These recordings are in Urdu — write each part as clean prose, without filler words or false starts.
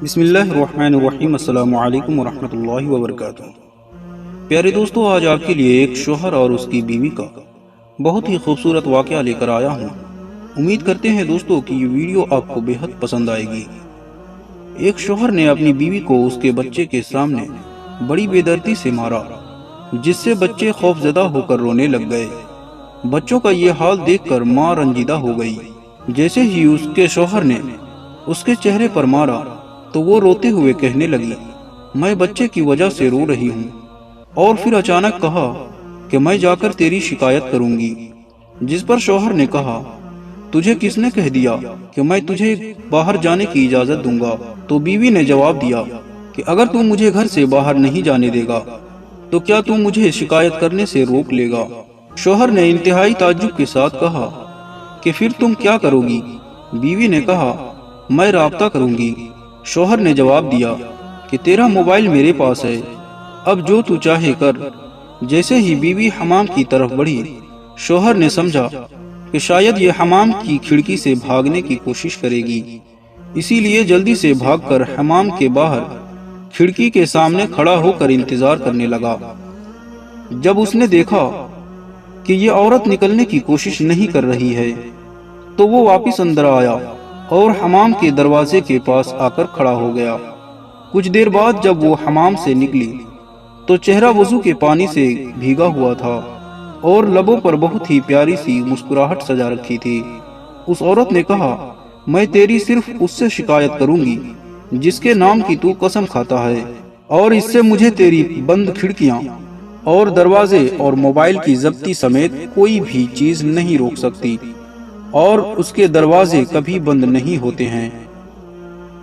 بسم اللہ الرحمن الرحیم۔ السلام علیکم ورحمۃ اللہ وبرکاتہ۔ پیارے دوستو، آج آپ کے لیے ایک شوہر اور اس کی بیوی کا بہت ہی خوبصورت واقعہ لے کر آیا ہوں۔ امید کرتے ہیں دوستو کہ یہ ویڈیو آپ کو بے حد پسند آئے گی۔ ایک شوہر نے اپنی بیوی کو اس کے بچے کے سامنے بڑی بے دردی سے مارا، جس سے بچے خوف زدہ ہو کر رونے لگ گئے۔ بچوں کا یہ حال دیکھ کر ماں رنجیدہ ہو گئی۔ جیسے ہی اس کے شوہر نے اس کے چہرے پر مارا تو وہ روتے ہوئے کہنے لگی، میں بچے کی وجہ سے رو رہی ہوں۔ اور پھر اچانک کہا کہ میں جا کر تیری شکایت کروں گی۔ جس پر شوہر نے کہا، تجھے کس نے کہہ دیا کہ میں تجھے باہر جانے کی اجازت دوں گا؟ تو بیوی نے جواب دیا کہ اگر تم مجھے گھر سے باہر نہیں جانے دے گا تو کیا تم مجھے شکایت کرنے سے روک لے گا؟ شوہر نے انتہائی تعجب کے ساتھ کہا کہ پھر تم کیا کرو گی؟ بیوی نے کہا، میں رابطہ کروں گی۔ شوہر نے جواب دیا کہ تیرا موبائل میرے پاس ہے، اب جو تو چاہے کر۔ جیسے ہی بیوی حمام کی طرف بڑھی، شوہر نے سمجھا کہ شاید یہ حمام کی کھڑکی سے بھاگنے کی کوشش کرے گی، اسی لیے جلدی سے بھاگ کر حمام کے باہر کھڑکی کے سامنے کھڑا ہو کر انتظار کرنے لگا۔ جب اس نے دیکھا کہ یہ عورت نکلنے کی کوشش نہیں کر رہی ہے تو وہ واپس اندر آیا اور حمام کے دروازے کے پاس آ کر کھڑا ہو گیا۔ کچھ دیر بعد جب وہ حمام سے نکلی تو چہرہ وضو کے پانی سے بھیگا ہوا تھا اور لبوں پر بہت ہی پیاری سی مسکراہٹ سجا رکھی تھی۔ اس عورت نے کہا، میں تیری صرف اس سے شکایت کروں گی جس کے نام کی تو قسم کھاتا ہے، اور اس سے مجھے تیری بند کھڑکیاں اور دروازے اور موبائل کی ضبطی سمیت کوئی بھی چیز نہیں روک سکتی، اور اس کے دروازے کبھی بند نہیں ہوتے ہیں۔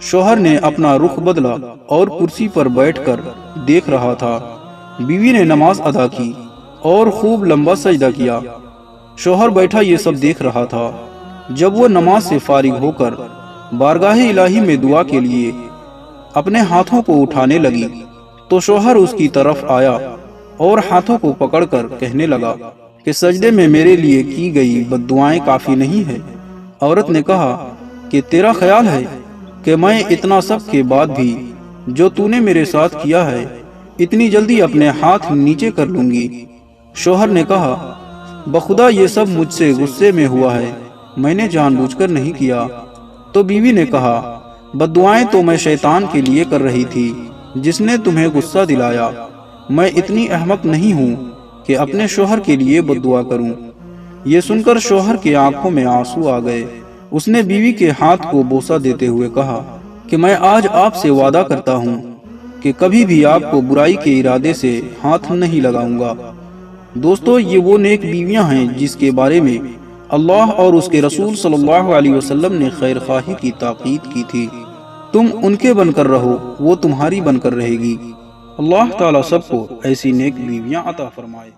شوہر نے اپنا رخ بدلا اور کرسی پر بیٹھ کر دیکھ رہا تھا۔ بیوی نے نماز ادا کی اور خوب لمبا سجدہ کیا۔ شوہر بیٹھا یہ سب دیکھ رہا تھا۔ جب وہ نماز سے فارغ ہو کر بارگاہ الہی میں دعا کے لیے اپنے ہاتھوں کو اٹھانے لگی تو شوہر اس کی طرف آیا اور ہاتھوں کو پکڑ کر کہنے لگا کہ سجدے میں میرے لیے کی گئی بد دعائیں کافی نہیں ہے۔ عورت نے کہا کہ تیرا خیال ہے کہ میں اتنا سب کے بعد بھی جو تو نے میرے ساتھ کیا ہے اتنی جلدی اپنے ہاتھ نیچے کر لوں گی؟ شوہر نے کہا، بخدا یہ سب مجھ سے غصے میں ہوا ہے، میں نے جان بوجھ کر نہیں کیا۔ تو بیوی نے کہا، بد دعائیں تو میں شیطان کے لیے کر رہی تھی جس نے تمہیں غصہ دلایا۔ میں اتنی احمق نہیں ہوں کہ اپنے شوہر کے لیے بد دعا کروں۔ یہ سن کر شوہر کی آنکھوں میں آنسو آ گئے۔ اس نے بیوی کے ہاتھ کو بوسہ دیتے ہوئے کہا کہ میں آج آپ سے وعدہ کرتا ہوں کہ کبھی بھی آپ کو برائی کے ارادے سے ہاتھ نہیں لگاؤں گا۔ دوستو، یہ وہ نیک بیویاں ہیں جس کے بارے میں اللہ اور اس کے رسول صلی اللہ علیہ وسلم نے خیر خواہی کی تاکید کی تھی۔ تم ان کے بن کر رہو، وہ تمہاری بن کر رہے گی۔ اللہ تعالیٰ سب کو ایسی نیک بیویاں عطا فرمائے۔